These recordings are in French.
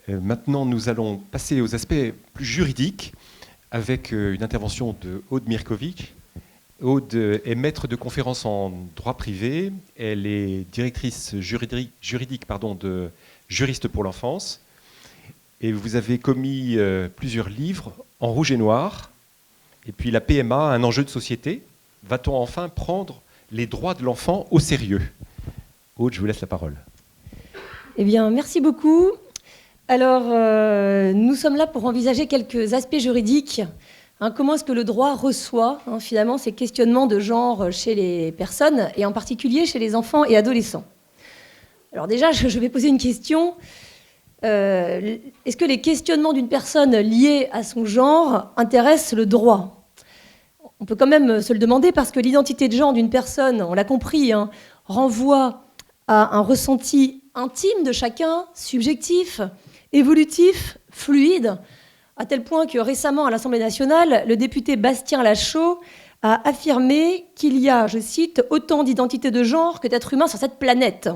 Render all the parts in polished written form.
Maintenant, nous allons passer aux aspects plus juridiques avec une intervention de Aude Mirkovic. Aude est maître de conférences en droit privé. Elle est directrice juridique de Juristes pour l'enfance. Et vous avez commis plusieurs livres en rouge et noir. Et puis la PMA, un enjeu de société. Va-t-on enfin prendre les droits de l'enfant au sérieux? Aude, je vous laisse la parole. Eh bien, merci beaucoup. Alors, nous sommes là pour envisager quelques aspects juridiques. Comment est-ce que le droit reçoit finalement ces questionnements de genre chez les personnes, et en particulier chez les enfants et adolescents? Alors déjà, je vais poser une question. Est-ce que les questionnements d'une personne liés à son genre intéressent le droit? On peut quand même se le demander parce que l'identité de genre d'une personne, on l'a compris, renvoie à un ressenti intime de chacun, subjectif, évolutif, fluide, à tel point que récemment à l'Assemblée nationale, le député Bastien Lachaud a affirmé qu'il y a, je cite, autant d'identités de genre que d'êtres humains sur cette planète.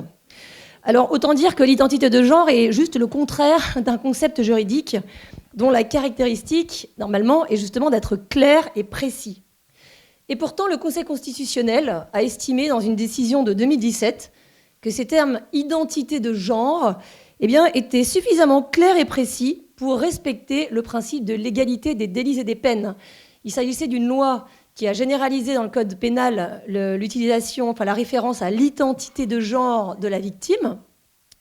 Alors autant dire que l'identité de genre est juste le contraire d'un concept juridique dont la caractéristique, normalement, est justement d'être clair et précis. Et pourtant, le Conseil constitutionnel a estimé dans une décision de 2017 que ces termes identité de genre étaient suffisamment clairs et précis pour respecter le principe de l'égalité des délits et des peines. Il s'agissait d'une loi qui a généralisé dans le code pénal la référence à l'identité de genre de la victime.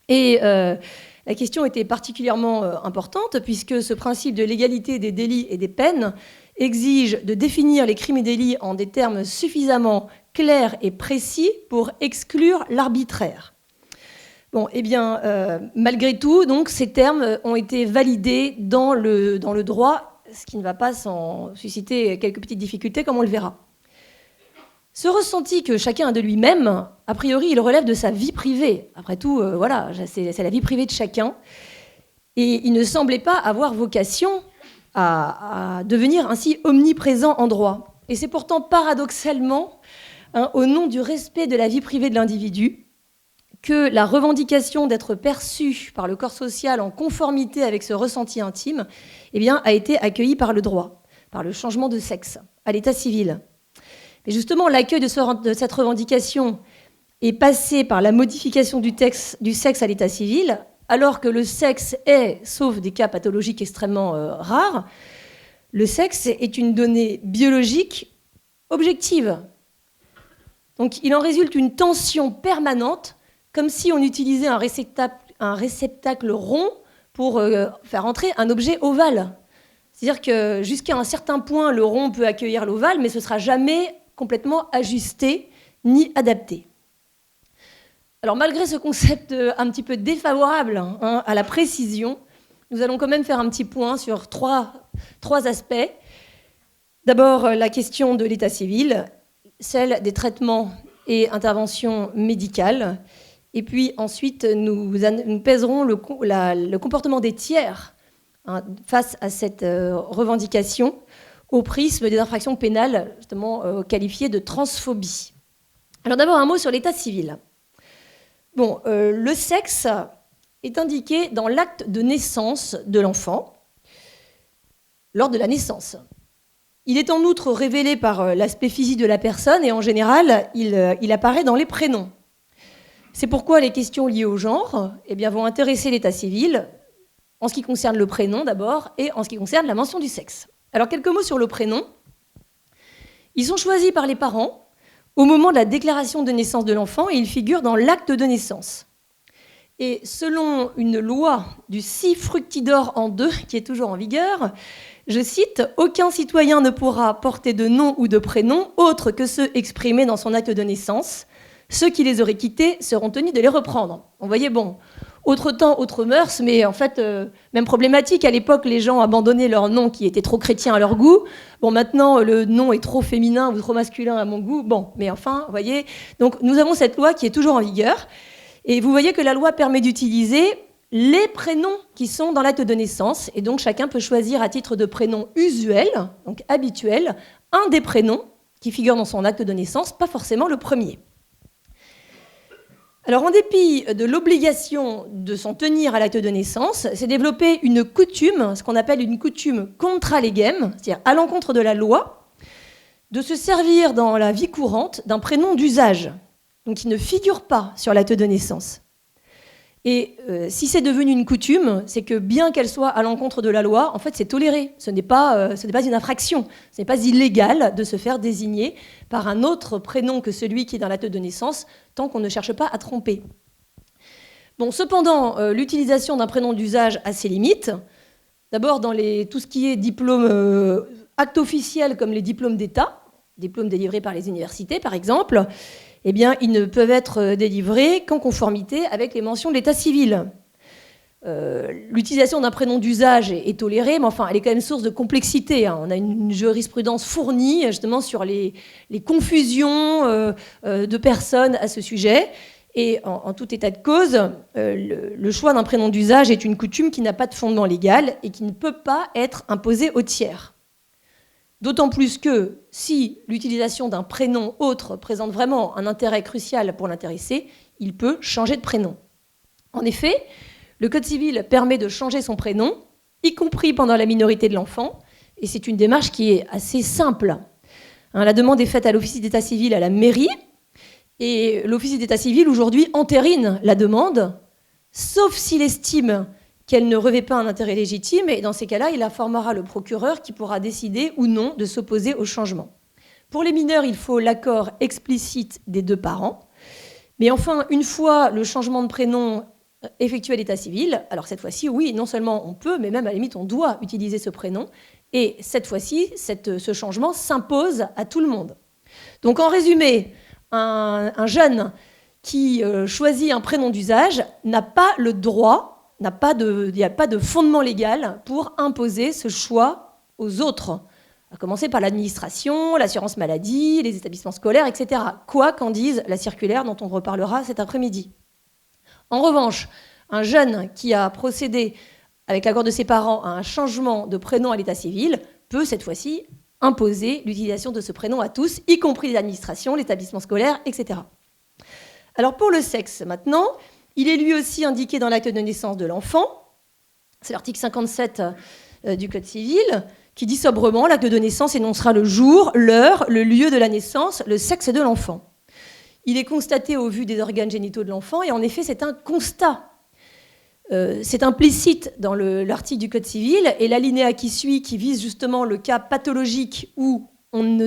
Et la question était particulièrement importante puisque ce principe de l'égalité des délits et des peines exige de définir les crimes et délits en des termes suffisamment clairs et précis pour exclure l'arbitraire. Bon, malgré tout, donc, ces termes ont été validés dans le droit, ce qui ne va pas sans susciter quelques petites difficultés, comme on le verra. Ce ressenti que chacun a de lui-même, a priori, il relève de sa vie privée. Après tout, c'est la vie privée de chacun. Et il ne semblait pas avoir vocation à devenir ainsi omniprésent en droit. Et c'est pourtant paradoxalement, au nom du respect de la vie privée de l'individu, que la revendication d'être perçu par le corps social en conformité avec ce ressenti intime a été accueillie par le droit, par le changement de sexe, à l'état civil. Mais justement, l'accueil de cette revendication est passé par la modification du sexe à l'état civil, alors que le sexe est, sauf des cas pathologiques extrêmement rares, le sexe est une donnée biologique objective. Donc il en résulte une tension permanente, comme si on utilisait un réceptacle rond pour faire entrer un objet ovale. C'est-à-dire que jusqu'à un certain point, le rond peut accueillir l'ovale, mais ce ne sera jamais complètement ajusté ni adapté. Alors malgré ce concept un petit peu défavorable à la précision, nous allons quand même faire un petit point sur trois aspects. D'abord, la question de l'état civil, celle des traitements et interventions médicales. Et puis ensuite, nous pèserons le comportement des tiers face à cette revendication au prisme des infractions pénales justement qualifiées de transphobie. Alors d'abord un mot sur l'état civil. Bon, le sexe est indiqué dans l'acte de naissance de l'enfant lors de la naissance. Il est en outre révélé par l'aspect physique de la personne et en général, il apparaît dans les prénoms. C'est pourquoi les questions liées au genre vont intéresser l'état civil en ce qui concerne le prénom d'abord et en ce qui concerne la mention du sexe. Alors quelques mots sur le prénom. Ils sont choisis par les parents au moment de la déclaration de naissance de l'enfant et ils figurent dans l'acte de naissance. Et selon une loi du 6 fructidor en 2 qui est toujours en vigueur, je cite, « Aucun citoyen ne pourra porter de nom ou de prénom autres que ceux exprimés dans son acte de naissance. Ceux qui les auraient quittés seront tenus de les reprendre. » Vous voyez, bon, autre temps, autre mœurs, mais en fait, même problématique. À l'époque, les gens abandonnaient leur nom qui était trop chrétien à leur goût. Bon, maintenant, le nom est trop féminin ou trop masculin à mon goût. Bon, mais enfin, vous voyez. Donc, nous avons cette loi qui est toujours en vigueur. Et vous voyez que la loi permet d'utiliser les prénoms qui sont dans l'acte de naissance. Et donc, chacun peut choisir à titre de prénom usuel, donc habituel, un des prénoms qui figurent dans son acte de naissance, pas forcément le premier. Alors, en dépit de l'obligation de s'en tenir à l'acte de naissance, s'est développée une coutume, ce qu'on appelle une coutume contra legem, c'est-à-dire à l'encontre de la loi, de se servir dans la vie courante d'un prénom d'usage, donc qui ne figure pas sur l'acte de naissance. Et si c'est devenu une coutume, c'est que bien qu'elle soit à l'encontre de la loi, en fait, c'est toléré. Ce n'est pas une infraction. Ce n'est pas illégal de se faire désigner par un autre prénom que celui qui est dans l'acte de naissance, tant qu'on ne cherche pas à tromper. Bon, cependant, l'utilisation d'un prénom d'usage a ses limites. D'abord, dans tout ce qui est diplôme, acte officiel comme les diplômes d'État, diplômes délivrés par les universités, par exemple, eh bien, ils ne peuvent être délivrés qu'en conformité avec les mentions de l'état civil. L'utilisation d'un prénom d'usage est tolérée, mais enfin, elle est quand même source de complexité. On a une jurisprudence fournie justement sur les confusions de personnes à ce sujet. Et en tout état de cause, le choix d'un prénom d'usage est une coutume qui n'a pas de fondement légal et qui ne peut pas être imposée aux tiers. D'autant plus que si l'utilisation d'un prénom autre présente vraiment un intérêt crucial pour l'intéressé, il peut changer de prénom. En effet, le Code civil permet de changer son prénom, y compris pendant la minorité de l'enfant, et c'est une démarche qui est assez simple. La demande est faite à l'officier d'état civil à la mairie, et l'officier d'état civil aujourd'hui entérine la demande, sauf s'il estime qu'elle ne revêt pas un intérêt légitime, et dans ces cas-là, il informera le procureur qui pourra décider ou non de s'opposer au changement. Pour les mineurs, il faut l'accord explicite des deux parents. Mais enfin, une fois le changement de prénom effectué à l'état civil, alors cette fois-ci, oui, non seulement on peut, mais même à la limite, on doit utiliser ce prénom. Et cette fois-ci, ce changement s'impose à tout le monde. Donc en résumé, un jeune qui choisit un prénom d'usage n'a pas le droit, il n'y a pas de fondement légal pour imposer ce choix aux autres, à commencer par l'administration, l'assurance maladie, les établissements scolaires, etc. Quoi qu'en dise la circulaire dont on reparlera cet après-midi. En revanche, un jeune qui a procédé, avec l'accord de ses parents, à un changement de prénom à l'état civil peut cette fois-ci imposer l'utilisation de ce prénom à tous, y compris les administrations, l'établissement scolaire, etc. Alors pour le sexe, maintenant, il est lui aussi indiqué dans l'acte de naissance de l'enfant. C'est l'article 57 du Code civil qui dit sobrement: l'acte de naissance énoncera le jour, l'heure, le lieu de la naissance, le sexe de l'enfant. Il est constaté au vu des organes génitaux de l'enfant, et en effet, c'est un constat. C'est implicite dans l'article du Code civil, et l'alinéa qui suit, qui vise justement le cas pathologique où on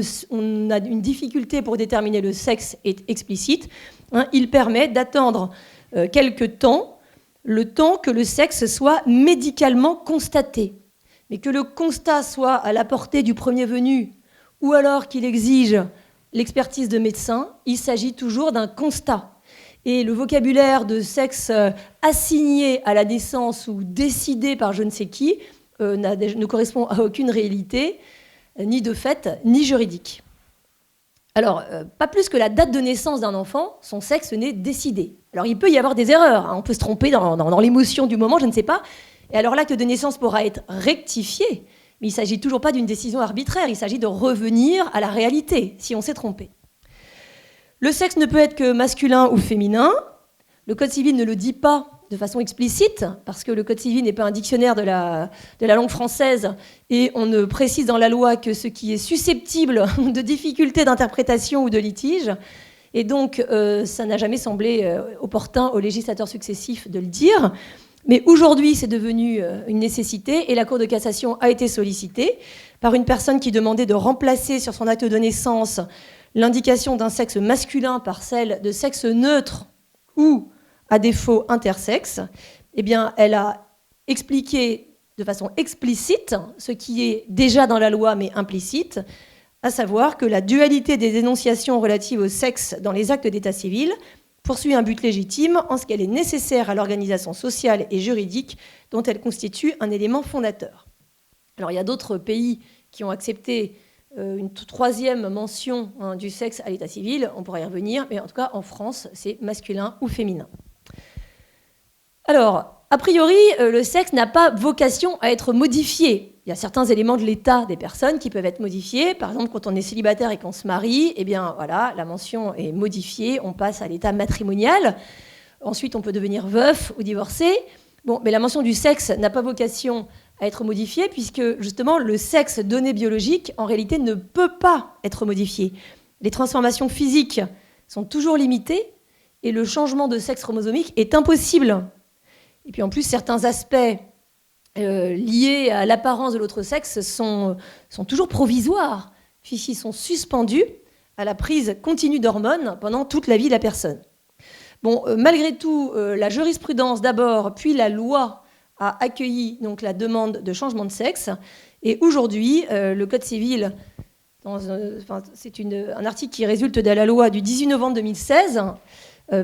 a une difficulté pour déterminer le sexe, est explicite. Il permet d'attendre quelque temps, le temps que le sexe soit médicalement constaté. Mais que le constat soit à la portée du premier venu, ou alors qu'il exige l'expertise de médecin, il s'agit toujours d'un constat. Et le vocabulaire de sexe assigné à la naissance ou décidé par je ne sais qui ne correspond à aucune réalité, ni de fait, ni juridique. Alors, pas plus que la date de naissance d'un enfant, son sexe n'est décidé. Alors, il peut y avoir des erreurs, on peut se tromper dans l'émotion du moment, je ne sais pas. Et alors, l'acte de naissance pourra être rectifié, mais il ne s'agit toujours pas d'une décision arbitraire, il s'agit de revenir à la réalité, si on s'est trompé. Le sexe ne peut être que masculin ou féminin. Le Code civil ne le dit pas de façon explicite, parce que le Code civil n'est pas un dictionnaire de la langue française, et on ne précise dans la loi que ce qui est susceptible de difficultés d'interprétation ou de litige. Et donc, ça n'a jamais semblé opportun aux législateurs successifs de le dire. Mais aujourd'hui, c'est devenu une nécessité, et la Cour de cassation a été sollicitée par une personne qui demandait de remplacer sur son acte de naissance l'indication d'un sexe masculin par celle de sexe neutre ou, à défaut, intersexe. Eh bien, elle a expliqué de façon explicite ce qui est déjà dans la loi mais implicite, à savoir que la dualité des énonciations relatives au sexe dans les actes d'état civil poursuit un but légitime en ce qu'elle est nécessaire à l'organisation sociale et juridique dont elle constitue un élément fondateur. Alors, il y a d'autres pays qui ont accepté une troisième mention du sexe à l'état civil, on pourra y revenir, mais en tout cas, en France, c'est masculin ou féminin. Alors, a priori, le sexe n'a pas vocation à être modifié. il y a certains éléments de l'état des personnes qui peuvent être modifiés. Par exemple, quand on est célibataire et qu'on se marie, eh bien, voilà, la mention est modifiée, on passe à l'état matrimonial. Ensuite, on peut devenir veuf ou divorcé. Bon, mais la mention du sexe n'a pas vocation à être modifiée, puisque justement, le sexe donné biologique, en réalité, ne peut pas être modifié. Les transformations physiques sont toujours limitées, et le changement de sexe chromosomique est impossible. Et puis en plus, certains aspects liés à l'apparence de l'autre sexe sont toujours provisoires, puisqu'ils sont suspendus à la prise continue d'hormones pendant toute la vie de la personne. Bon, malgré tout, la jurisprudence d'abord, puis la loi a accueilli donc, la demande de changement de sexe. Et aujourd'hui, le Code civil, c'est un article qui résulte de la loi du 18 novembre 2016,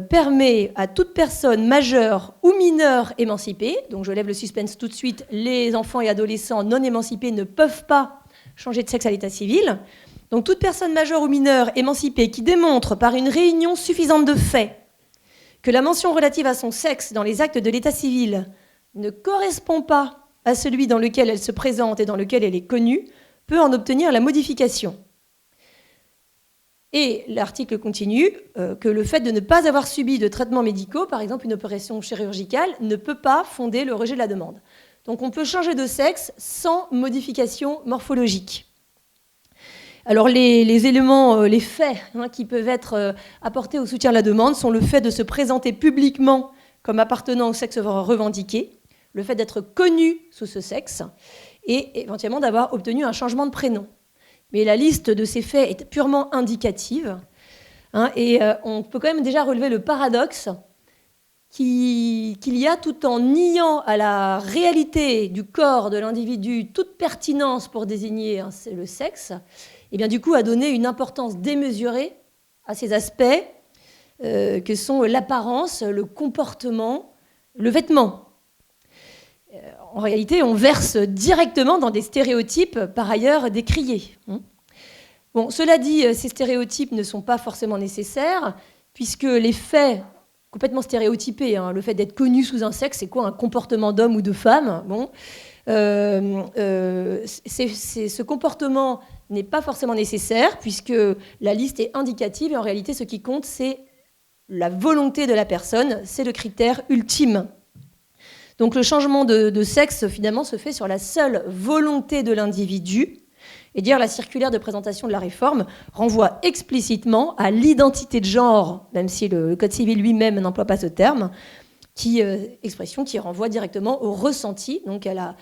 permet à toute personne majeure ou mineure émancipée, donc je lève le suspense tout de suite, les enfants et adolescents non émancipés ne peuvent pas changer de sexe à l'état civil, donc toute personne majeure ou mineure émancipée qui démontre par une réunion suffisante de faits que la mention relative à son sexe dans les actes de l'état civil ne correspond pas à celui dans lequel elle se présente et dans lequel elle est connue, peut en obtenir la modification. Et l'article continue que le fait de ne pas avoir subi de traitements médicaux, par exemple une opération chirurgicale, ne peut pas fonder le rejet de la demande. Donc on peut changer de sexe sans modification morphologique. Alors les éléments, les faits qui peuvent être apportés au soutien de la demande sont le fait de se présenter publiquement comme appartenant au sexe revendiqué, le fait d'être connu sous ce sexe et éventuellement d'avoir obtenu un changement de prénom. Mais la liste de ces faits est purement indicative. Et on peut quand même déjà relever le paradoxe qu'il y a, tout en niant à la réalité du corps de l'individu toute pertinence pour désigner le sexe, et bien du coup a donné une importance démesurée à ces aspects que sont l'apparence, le comportement, le vêtement. En réalité, on verse directement dans des stéréotypes, par ailleurs décriés. Bon, cela dit, ces stéréotypes ne sont pas forcément nécessaires, puisque les faits complètement stéréotypés, le fait d'être connu sous un sexe, c'est quoi un comportement d'homme ou de femme ? Bon, ce comportement n'est pas forcément nécessaire, puisque la liste est indicative, et en réalité, ce qui compte, c'est la volonté de la personne, c'est le critère ultime. Donc le changement de sexe, finalement, se fait sur la seule volonté de l'individu. Et dire la circulaire de présentation de la réforme renvoie explicitement à l'identité de genre, même si le Code civil lui-même n'emploie pas ce terme, expression qui renvoie directement au ressenti, donc à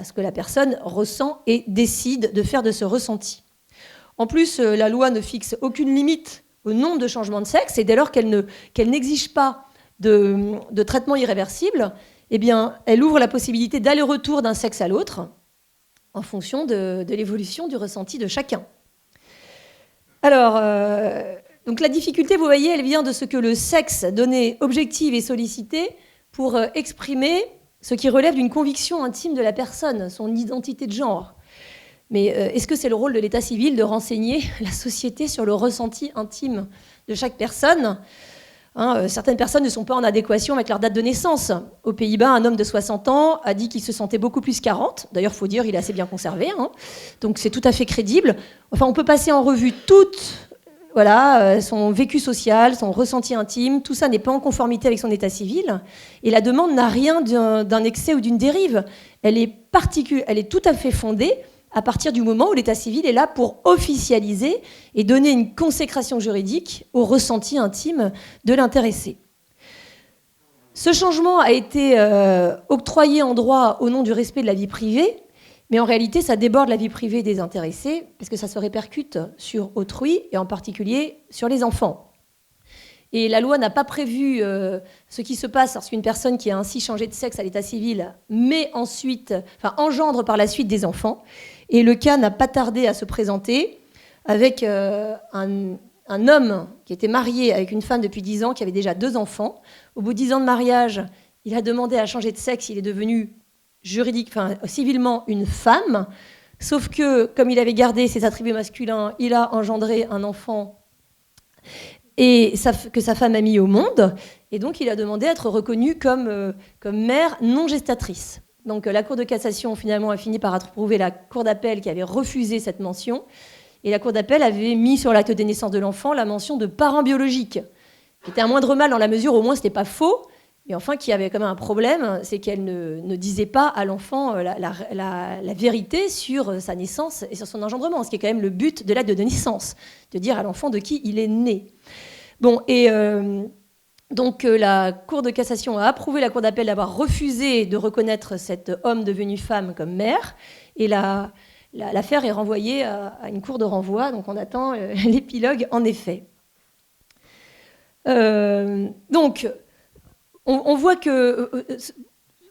ce que la personne ressent et décide de faire de ce ressenti. En plus, la loi ne fixe aucune limite au nombre de changements de sexe, et dès lors qu'elle n'exige pas de traitement irréversible, eh bien, elle ouvre la possibilité d'aller-retour d'un sexe à l'autre en fonction de l'évolution du ressenti de chacun. Alors, donc la difficulté, vous voyez, elle vient de ce que le sexe donné objective et sollicité pour exprimer ce qui relève d'une conviction intime de la personne, son identité de genre. Mais est-ce que c'est le rôle de l'état civil de renseigner la société sur le ressenti intime de chaque personne ? Certaines personnes ne sont pas en adéquation avec leur date de naissance. Aux Pays-Bas, un homme de 60 ans a dit qu'il se sentait beaucoup plus 40. D'ailleurs, il faut dire qu'il est assez bien conservé. Donc c'est tout à fait crédible. Enfin, on peut passer en revue son vécu social, son ressenti intime. Tout ça n'est pas en conformité avec son état civil. Et la demande n'a rien d'un excès ou d'une dérive. Elle est tout à fait fondée à partir du moment où l'état civil est là pour officialiser et donner une consécration juridique au ressenti intime de l'intéressé. Ce changement a été octroyé en droit au nom du respect de la vie privée, mais en réalité, ça déborde la vie privée des intéressés, parce que ça se répercute sur autrui, et en particulier sur les enfants. Et la loi n'a pas prévu ce qui se passe lorsqu'une personne qui a ainsi changé de sexe à l'état civil engendre par la suite des enfants. Et le cas n'a pas tardé à se présenter avec un homme qui était marié avec une femme depuis 10 ans, qui avait déjà 2 enfants. Au bout de 10 ans de mariage, il a demandé à changer de sexe, il est devenu civilement une femme, sauf que, comme il avait gardé ses attributs masculins, il a engendré un enfant que sa femme a mis au monde, et donc il a demandé à être reconnu comme mère non gestatrice. Donc la Cour de cassation finalement a fini par approuver la Cour d'appel qui avait refusé cette mention. Et la Cour d'appel avait mis sur l'acte de naissance de l'enfant la mention de parent biologique, qui était un moindre mal dans la mesure où au moins ce n'était pas faux, mais enfin qui avait quand même un problème, c'est qu'elle ne disait pas à l'enfant la vérité sur sa naissance et sur son engendrement, ce qui est quand même le but de l'acte de naissance, de dire à l'enfant de qui il est né. Bon, et donc la Cour de cassation a approuvé la Cour d'appel d'avoir refusé de reconnaître cet homme devenu femme comme mère, et l'affaire est renvoyée à une cour de renvoi, donc on attend l'épilogue en effet. Donc, on voit que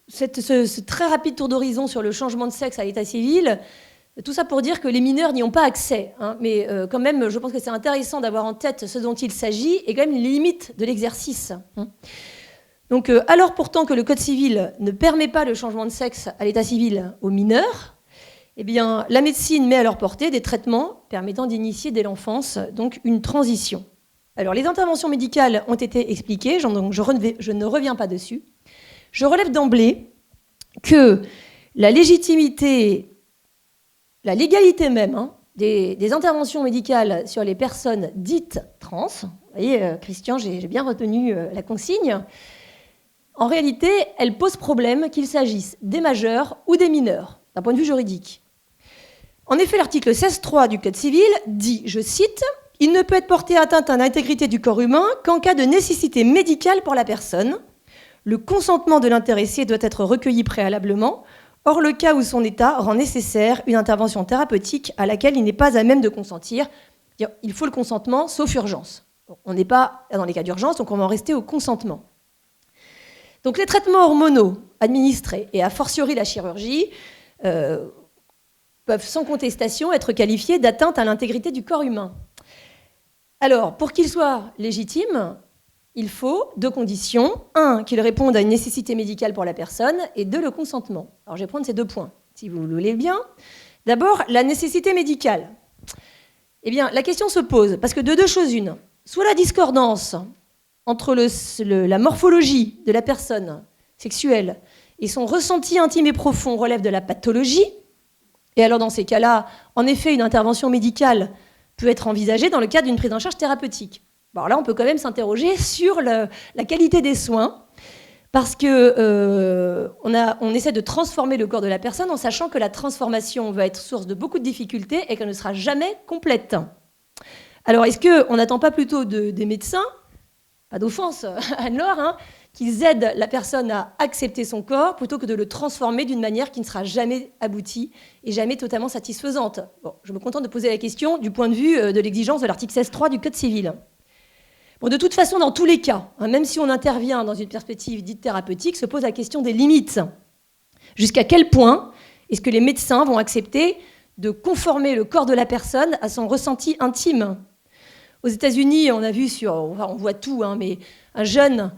ce très rapide tour d'horizon sur le changement de sexe à l'état civil, tout ça pour dire que les mineurs n'y ont pas accès. Hein, mais quand même, je pense que c'est intéressant d'avoir en tête ce dont il s'agit et quand même les limites de l'exercice. Hein. Donc, alors pourtant que le Code civil ne permet pas le changement de sexe à l'état civil aux mineurs, eh bien, la médecine met à leur portée des traitements permettant d'initier dès l'enfance donc une transition. Alors, les interventions médicales ont été expliquées, donc je ne reviens pas dessus. Je relève d'emblée que la légalité, la légalité même des interventions médicales sur les personnes dites trans, vous voyez, Christian, j'ai bien retenu la consigne, en réalité, elle pose problème qu'il s'agisse des majeurs ou des mineurs, d'un point de vue juridique. En effet, l'article 16.3 du Code civil dit, je cite, « Il ne peut être porté atteinte à l'intégrité du corps humain qu'en cas de nécessité médicale pour la personne. Le consentement de l'intéressé doit être recueilli préalablement, hors le cas où son état rend nécessaire une intervention thérapeutique à laquelle il n'est pas à même de consentir. » Il faut le consentement, sauf urgence. On n'est pas dans les cas d'urgence, donc on va en rester au consentement. Donc les traitements hormonaux administrés, et a fortiori la chirurgie, peuvent sans contestation être qualifiés d'atteinte à l'intégrité du corps humain. Alors, pour qu'ils soient légitimes, il faut deux conditions. Un, qu'ils répondent à une nécessité médicale pour la personne, et deux, le consentement. Alors, je vais prendre ces deux points, si vous le voulez bien. D'abord, la nécessité médicale. Eh bien, la question se pose, parce que de deux choses une. Soit la discordance entre la morphologie de la personne sexuelle et son ressenti intime et profond relève de la pathologie. Et alors, dans ces cas-là, en effet, une intervention médicale peut être envisagée dans le cadre d'une prise en charge thérapeutique. Bon, alors là, on peut quand même s'interroger sur la qualité des soins, parce que on essaie de transformer le corps de la personne en sachant que la transformation va être source de beaucoup de difficultés et qu'elle ne sera jamais complète. Alors, est-ce qu'on n'attend pas plutôt des médecins, pas d'offense à Anne-Laure, qu'ils aident la personne à accepter son corps plutôt que de le transformer d'une manière qui ne sera jamais aboutie et jamais totalement satisfaisante? Bon, je me contente de poser la question du point de vue de l'exigence de l'article 16.3 du Code civil. Bon, de toute façon, dans tous les cas, même si on intervient dans une perspective dite thérapeutique, se pose la question des limites. Jusqu'à quel point est-ce que les médecins vont accepter de conformer le corps de la personne à son ressenti intime? Aux États-Unis, on a vu on voit tout, mais un jeune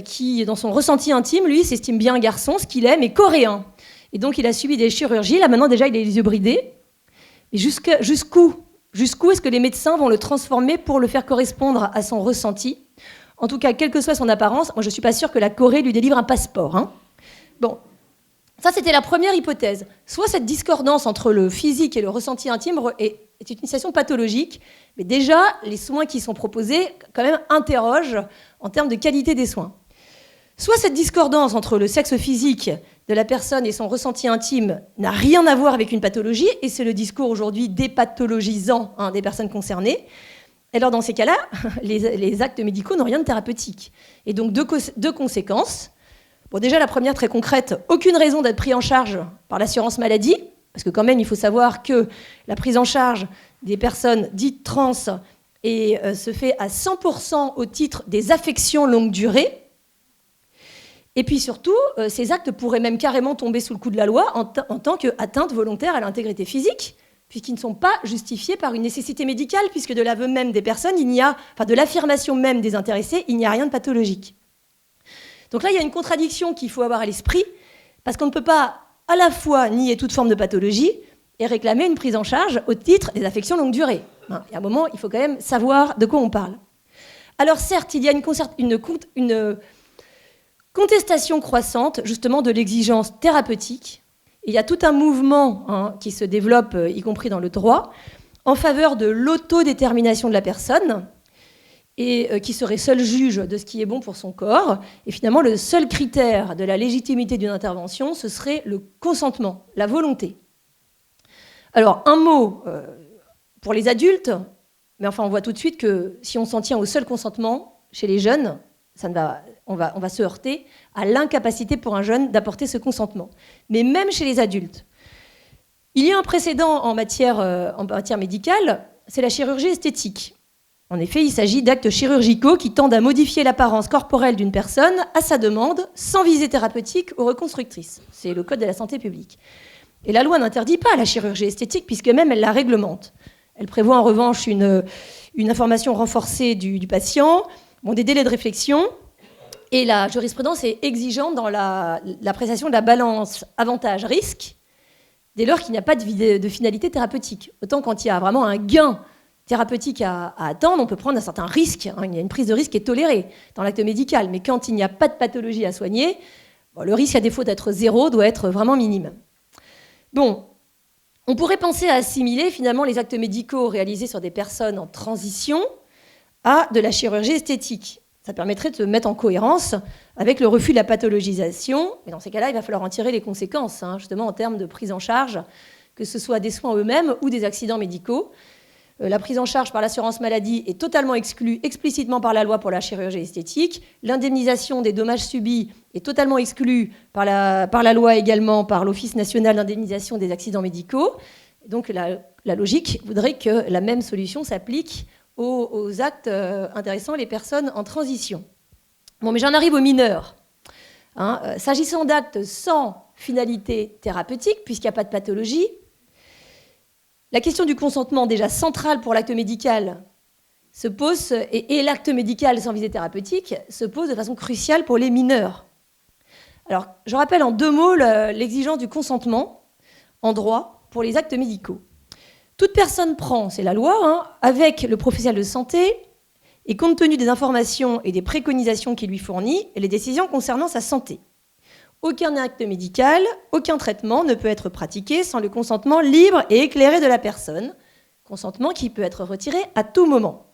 qui, dans son ressenti intime, lui, s'estime bien un garçon, ce qu'il aime, est coréen. Et donc, il a subi des chirurgies. Là, maintenant, déjà, il a les yeux bridés. Et jusqu'où est-ce que les médecins vont le transformer pour le faire correspondre à son ressenti? En tout cas, quelle que soit son apparence, moi, je ne suis pas sûre que la Corée lui délivre un passeport. Bon, ça, c'était la première hypothèse. Soit cette discordance entre le physique et le ressenti intime est une situation pathologique, mais déjà, les soins qui sont proposés, quand même, interrogent en termes de qualité des soins. Soit cette discordance entre le sexe physique de la personne et son ressenti intime n'a rien à voir avec une pathologie, et c'est le discours aujourd'hui dépathologisant des personnes concernées. Et alors, dans ces cas-là, les actes médicaux n'ont rien de thérapeutique. Et donc, deux conséquences. Bon, déjà, la première, très concrète, aucune raison d'être pris en charge par l'assurance maladie, parce que quand même, il faut savoir que la prise en charge des personnes dites trans se fait à 100% au titre des affections longue durée. Et puis surtout, ces actes pourraient même carrément tomber sous le coup de la loi en tant qu'atteinte volontaire à l'intégrité physique, puisqu'ils ne sont pas justifiés par une nécessité médicale, puisque de l'aveu même des personnes, de l'affirmation même des intéressés, il n'y a rien de pathologique. Donc là, il y a une contradiction qu'il faut avoir à l'esprit, parce qu'on ne peut pas à la fois nier toute forme de pathologie et réclamer une prise en charge au titre des affections longue durée. Il y a un moment, il faut quand même savoir de quoi on parle. Alors certes, il y a une Contestation croissante, justement, de l'exigence thérapeutique. Et il y a tout un mouvement qui se développe, y compris dans le droit, en faveur de l'autodétermination de la personne, et qui serait seul juge de ce qui est bon pour son corps. Et finalement, le seul critère de la légitimité d'une intervention, ce serait le consentement, la volonté. Alors, un mot pour les adultes, mais enfin, on voit tout de suite que si on s'en tient au seul consentement, chez les jeunes, on va se heurter à l'incapacité pour un jeune d'apporter ce consentement. Mais même chez les adultes, il y a un précédent en matière médicale, c'est la chirurgie esthétique. En effet, il s'agit d'actes chirurgicaux qui tendent à modifier l'apparence corporelle d'une personne à sa demande, sans visée thérapeutique ou reconstructrice. C'est le Code de la santé publique. Et la loi n'interdit pas la chirurgie esthétique, puisque même elle la réglemente. Elle prévoit en revanche une information renforcée du patient, des délais de réflexion, et la jurisprudence est exigeante dans l'appréciation de la balance avantage-risque, dès lors qu'il n'y a pas de finalité thérapeutique. Autant quand il y a vraiment un gain thérapeutique à attendre, on peut prendre un certain risque. Il y a une prise de risque qui est tolérée dans l'acte médical. Mais quand il n'y a pas de pathologie à soigner, le risque, à défaut d'être zéro, doit être vraiment minime. On pourrait penser à assimiler finalement les actes médicaux réalisés sur des personnes en transition à de la chirurgie esthétique. Ça permettrait de se mettre en cohérence avec le refus de la pathologisation. Et dans ces cas-là, il va falloir en tirer les conséquences, justement en termes de prise en charge, que ce soit des soins eux-mêmes ou des accidents médicaux. La prise en charge par l'assurance maladie est totalement exclue explicitement par la loi pour la chirurgie esthétique. L'indemnisation des dommages subis est totalement exclue par la loi également, par l'Office national d'indemnisation des accidents médicaux. Donc la logique voudrait que la même solution s'applique aux actes intéressant les personnes en transition. Mais j'en arrive aux mineurs. S'agissant d'actes sans finalité thérapeutique, puisqu'il n'y a pas de pathologie, la question du consentement, déjà centrale pour l'acte médical, se pose, et l'acte médical sans visée thérapeutique, se pose de façon cruciale pour les mineurs. Alors, je rappelle en 2 mots l'exigence du consentement en droit pour les actes médicaux. Toute personne prend, c'est la loi, avec le professionnel de santé, et compte tenu des informations et des préconisations qu'il lui fournit, les décisions concernant sa santé. Aucun acte médical, aucun traitement ne peut être pratiqué sans le consentement libre et éclairé de la personne, consentement qui peut être retiré à tout moment.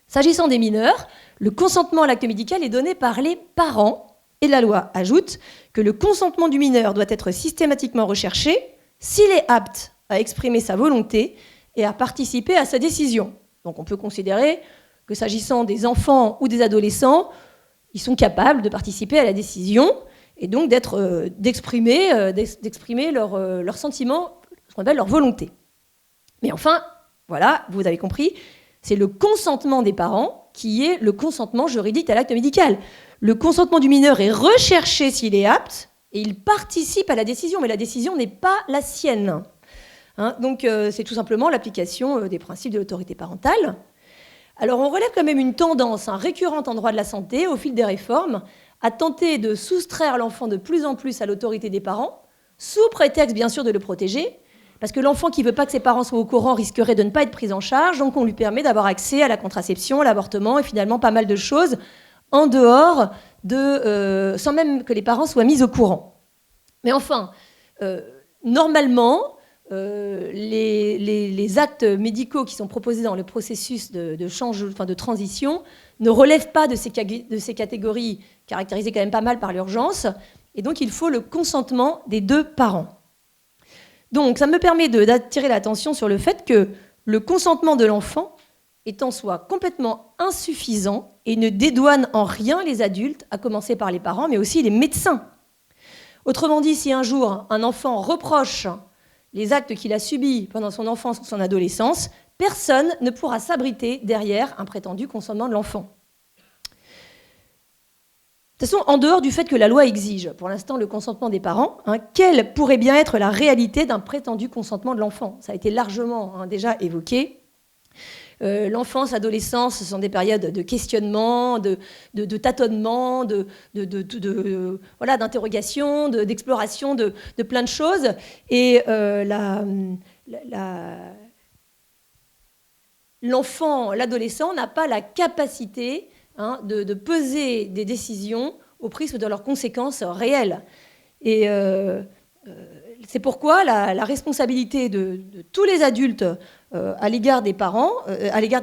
S'agissant des mineurs, le consentement à l'acte médical est donné par les parents, et la loi ajoute que le consentement du mineur doit être systématiquement recherché s'il est apte à exprimer sa volonté et à participer à sa décision. Donc on peut considérer que s'agissant des enfants ou des adolescents, ils sont capables de participer à la décision, et donc d'exprimer leurs sentiments, ce qu'on appelle leur volonté. Mais enfin, voilà, vous avez compris, c'est le consentement des parents qui est le consentement juridique à l'acte médical. Le consentement du mineur est recherché s'il est apte, et il participe à la décision, mais la décision n'est pas la sienne. Donc c'est tout simplement l'application des principes de l'autorité parentale. Alors on relève quand même une tendance récurrente en droit de la santé, au fil des réformes, à tenter de soustraire l'enfant de plus en plus à l'autorité des parents, sous prétexte bien sûr de le protéger, parce que l'enfant qui ne veut pas que ses parents soient au courant risquerait de ne pas être pris en charge, donc on lui permet d'avoir accès à la contraception, à l'avortement et finalement pas mal de choses en dehors sans même que les parents soient mis au courant. Mais enfin, normalement, les actes médicaux qui sont proposés dans le processus de transition ne relèvent pas de ces catégories caractérisées quand même pas mal par l'urgence, et donc il faut le consentement des 2 parents. Donc ça me permet d'attirer l'attention sur le fait que le consentement de l'enfant est en soi complètement insuffisant et ne dédouane en rien les adultes, à commencer par les parents, mais aussi les médecins. Autrement dit, si un jour un enfant reproche les actes qu'il a subis pendant son enfance ou son adolescence, personne ne pourra s'abriter derrière un prétendu consentement de l'enfant. De toute façon, en dehors du fait que la loi exige, pour l'instant, le consentement des parents, quelle pourrait bien être la réalité d'un prétendu consentement de l'enfant ? Ça a été largement déjà évoqué. L'enfance, l'adolescence, ce sont des périodes de questionnement, de tâtonnement, d'interrogation, d'exploration de plein de choses. Et l'enfant, l'adolescent n'a pas la capacité de peser des décisions au prisme de leurs conséquences réelles. Et c'est pourquoi la responsabilité de tous les adultes à l'égard des parents, à l'égard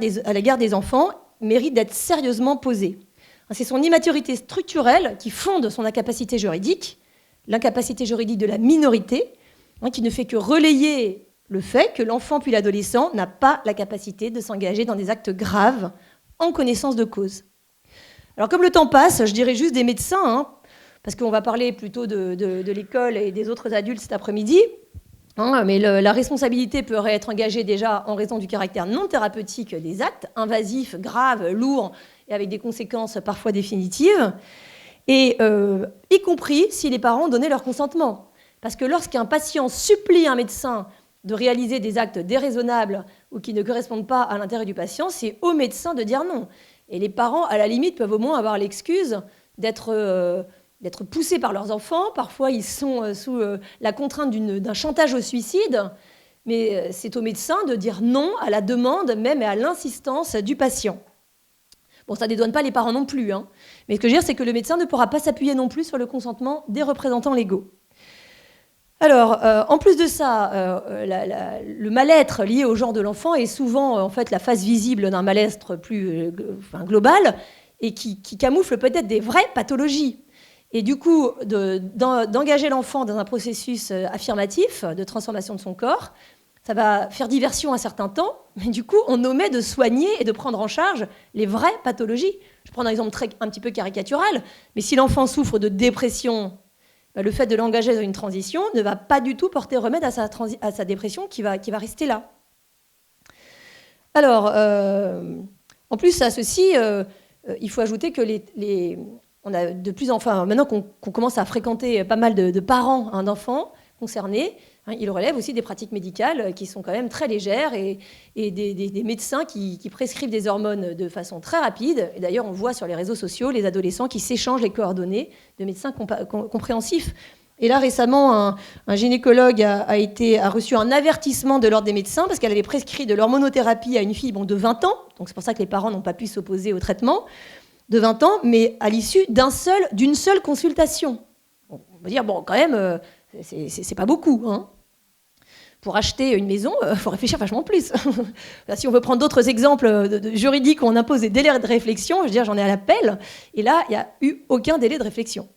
des enfants, mérite d'être sérieusement posée. C'est son immaturité structurelle qui fonde son incapacité juridique, l'incapacité juridique de la minorité, qui ne fait que relayer le fait que l'enfant puis l'adolescent n'a pas la capacité de s'engager dans des actes graves en connaissance de cause. Alors comme le temps passe, je dirais juste des médecins, parce qu'on va parler plutôt de l'école et des autres adultes cet après-midi, mais la responsabilité peut être engagée déjà en raison du caractère non thérapeutique des actes, invasifs, graves, lourds, et avec des conséquences parfois définitives, et y compris si les parents donnaient leur consentement. Parce que lorsqu'un patient supplie un médecin de réaliser des actes déraisonnables ou qui ne correspondent pas à l'intérêt du patient, c'est au médecin de dire non. Et les parents, à la limite, peuvent au moins avoir l'excuse d'être poussés par leurs enfants. Parfois, ils sont sous la contrainte d'un chantage au suicide, mais c'est au médecin de dire non à la demande, même et à l'insistance du patient. Bon, ça ne dédouane pas les parents non plus, mais ce que je veux dire, c'est que le médecin ne pourra pas s'appuyer non plus sur le consentement des représentants légaux. Alors, en plus de ça, le mal-être lié au genre de l'enfant est souvent en fait la face visible d'un mal-être plus global et qui camoufle peut-être des vraies pathologies. Et du coup, d'engager l'enfant dans un processus affirmatif de transformation de son corps, ça va faire diversion un certain temps, mais du coup, on omet de soigner et de prendre en charge les vraies pathologies. Je prends un exemple un petit peu caricatural, mais si l'enfant souffre de dépression, le fait de l'engager dans une transition ne va pas du tout porter remède à sa dépression qui va rester là. Alors, en plus à ceci, il faut ajouter que on a de plus en plus, maintenant qu'on commence à fréquenter pas mal de parents d'enfants concernés, ils relèvent aussi des pratiques médicales qui sont quand même très légères et des médecins qui prescrivent des hormones de façon très rapide. Et d'ailleurs, on voit sur les réseaux sociaux les adolescents qui s'échangent les coordonnées de médecins compréhensifs. Et là, récemment, un gynécologue a reçu un avertissement de l'ordre des médecins parce qu'elle avait prescrit de l'hormonothérapie à une fille de 20 ans. Donc c'est pour ça que les parents n'ont pas pu s'opposer au traitement de 20 ans, mais à l'issue d'une seule consultation. On va dire, bon, quand même, c'est pas beaucoup. Pour acheter une maison, il faut réfléchir vachement plus. Si on veut prendre d'autres exemples juridiques où on impose des délais de réflexion, je veux dire, j'en ai à l'appel. Et là, il n'y a eu aucun délai de réflexion.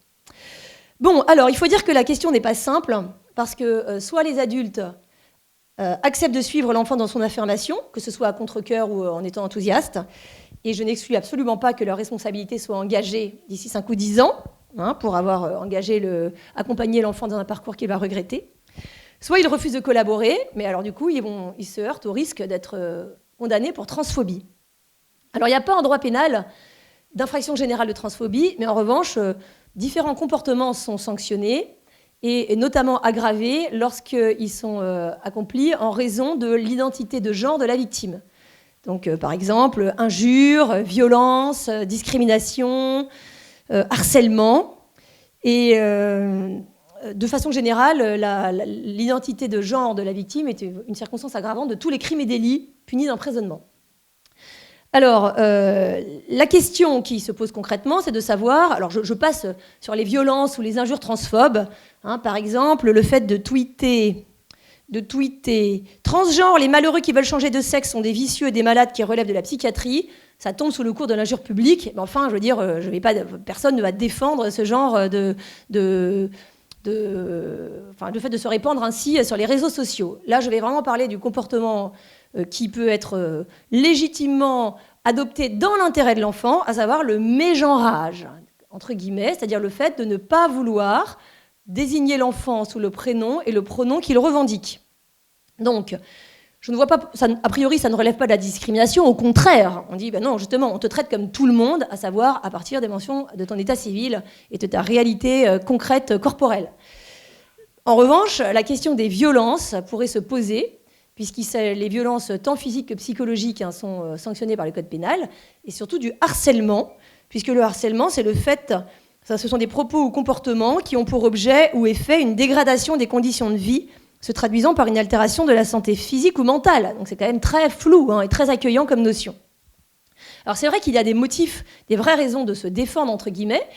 Bon, alors, il faut dire que la question n'est pas simple, parce que soit les adultes acceptent de suivre l'enfant dans son affirmation, que ce soit à contre-cœur ou en étant enthousiaste, et je n'exclus absolument pas que leur responsabilité soit engagée d'ici 5 ou 10 ans, pour avoir accompagné l'enfant dans un parcours qu'il va regretter. Soit ils refusent de collaborer, mais alors du coup, ils se heurtent au risque d'être condamnés pour transphobie. Alors, il n'y a pas en droit pénal d'infraction générale de transphobie, mais en revanche, différents comportements sont sanctionnés et notamment aggravés lorsqu'ils sont accomplis en raison de l'identité de genre de la victime. Donc, par exemple, injures, violences, discrimination, harcèlement. Et de façon générale, l'identité de genre de la victime est une circonstance aggravante de tous les crimes et délits punis d'emprisonnement. Alors, la question qui se pose concrètement, c'est de savoir, alors je passe sur les violences ou les injures transphobes, par exemple, le fait de tweeter transgenres, les malheureux qui veulent changer de sexe sont des vicieux et des malades qui relèvent de la psychiatrie. Ça tombe sous le coup de l'injure publique. Mais enfin, je veux dire, personne ne va défendre ce genre le fait de se répandre ainsi sur les réseaux sociaux. Là, je vais vraiment parler du comportement qui peut être légitimement adopté dans l'intérêt de l'enfant, à savoir le mégenrage, entre guillemets, c'est-à-dire le fait de ne pas vouloir désigner l'enfant sous le prénom et le pronom qu'il revendique. Donc, je ne vois pas, a priori, ça ne relève pas de la discrimination, au contraire. On dit, non, justement, on te traite comme tout le monde, à savoir à partir des mentions de ton état civil et de ta réalité concrète corporelle. En revanche, la question des violences pourrait se poser, puisque les violences tant physiques que psychologiques sont sanctionnées par le code pénal, et surtout du harcèlement, puisque le harcèlement, c'est le fait, ce sont des propos ou comportements qui ont pour objet ou effet une dégradation des conditions de vie, se traduisant par une altération de la santé physique ou mentale. Donc c'est quand même très flou et très accueillant comme notion. Alors c'est vrai qu'il y a des motifs, des vraies raisons de se défendre, entre guillemets,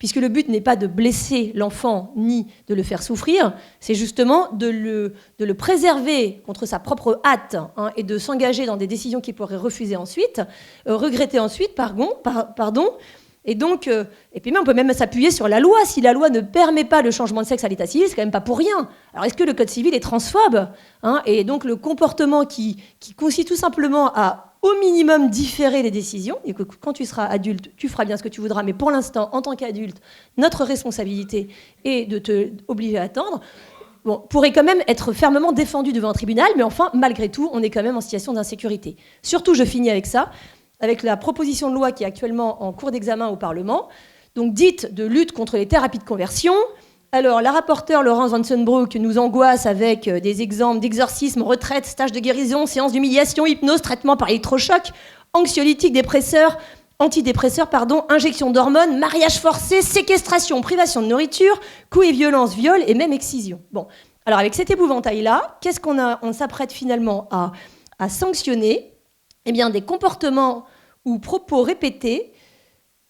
puisque le but n'est pas de blesser l'enfant ni de le faire souffrir, c'est justement de le préserver contre sa propre hâte, hein, et de s'engager dans des décisions qu'il pourrait refuser ensuite, regretter ensuite, pardon. Et donc, et puis même, on peut même s'appuyer sur la loi. Si la loi ne permet pas le changement de sexe à l'état civil, c'est quand même pas pour rien. Alors, est-ce que le code civil est transphobe, hein? Et donc, le comportement qui consiste tout simplement à, au minimum, différer les décisions, et que quand tu seras adulte, tu feras bien ce que tu voudras, mais pour l'instant, en tant qu'adulte, notre responsabilité est de te obliger à attendre, bon, pourrait quand même être fermement défendu devant un tribunal, mais enfin, malgré tout, on est quand même en situation d'insécurité. Surtout, je finis avec ça, avec la proposition de loi qui est actuellement en cours d'examen au Parlement, donc dite de lutte contre les thérapies de conversion. Alors, la rapporteure Laurence Vansenbroek nous angoisse avec des exemples d'exorcisme, retraite, stage de guérison, séance d'humiliation, hypnose, traitement par électrochoc, anxiolytiques, antidépresseurs, injection d'hormones, mariage forcé, séquestration, privation de nourriture, coups et violences, viol et même excision. Bon, alors avec cet épouvantail-là, qu'est-ce on s'apprête finalement à sanctionner? Eh bien, des comportements ou propos répétés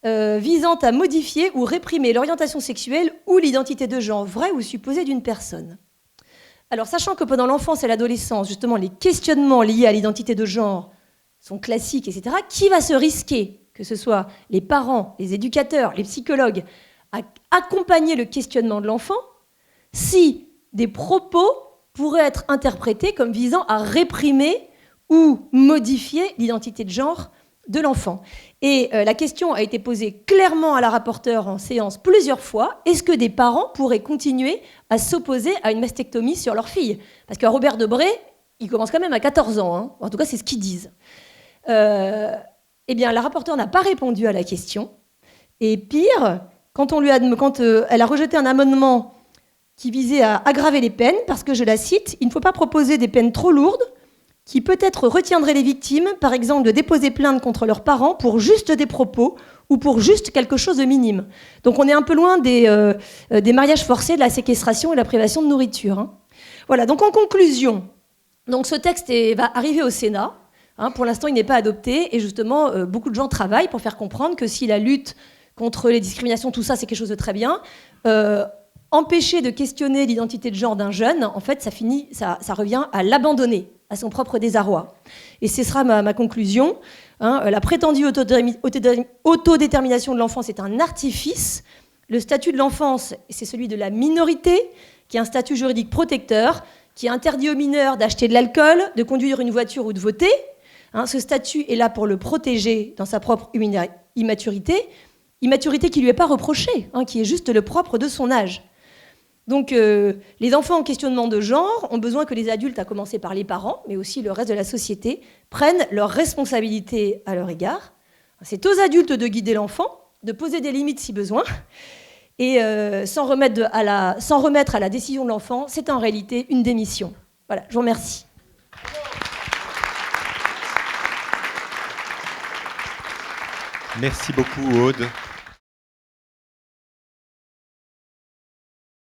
visant à modifier ou réprimer l'orientation sexuelle ou l'identité de genre vraie ou supposée d'une personne. Alors, sachant que pendant l'enfance et l'adolescence, justement, les questionnements liés à l'identité de genre sont classiques, etc., qui va se risquer, que ce soit les parents, les éducateurs, les psychologues, à accompagner le questionnement de l'enfant si des propos pourraient être interprétés comme visant à réprimer ou modifier l'identité de genre de l'enfant. Et la question a été posée clairement à la rapporteure en séance plusieurs fois. Est-ce que des parents pourraient continuer à s'opposer à une mastectomie sur leur fille? Parce que Robert Debré, il commence quand même à 14 ans. Hein. En tout cas, c'est ce qu'ils disent. Eh bien, la rapporteure n'a pas répondu à la question. Et pire, quand elle a rejeté un amendement qui visait à aggraver les peines, parce que, je la cite, « Il ne faut pas proposer des peines trop lourdes qui peut-être retiendraient les victimes, par exemple de déposer plainte contre leurs parents pour juste des propos ou pour juste quelque chose de minime. » Donc on est un peu loin des mariages forcés, de la séquestration et de la privation de nourriture. Hein. Voilà, donc en conclusion, donc ce texte va arriver au Sénat. Hein, pour l'instant, il n'est pas adopté et justement, beaucoup de gens travaillent pour faire comprendre que si la lutte contre les discriminations, tout ça, c'est quelque chose de très bien, empêcher de questionner l'identité de genre d'un jeune, en fait, ça revient à l'abandonner à son propre désarroi. Et ce sera ma conclusion. Hein, la prétendue autodétermination de l'enfance est un artifice. Le statut de l'enfance, c'est celui de la minorité, qui est un statut juridique protecteur, qui interdit aux mineurs d'acheter de l'alcool, de conduire une voiture ou de voter. Hein, ce statut est là pour le protéger dans sa propre immaturité qui ne lui est pas reprochée, hein, qui est juste le propre de son âge. Donc, les enfants en questionnement de genre ont besoin que les adultes, à commencer par les parents, mais aussi le reste de la société, prennent leurs responsabilités à leur égard. C'est aux adultes de guider l'enfant, de poser des limites si besoin, et s'en remettre à la décision de l'enfant, c'est en réalité une démission. Voilà, je vous remercie. Merci beaucoup, Aude.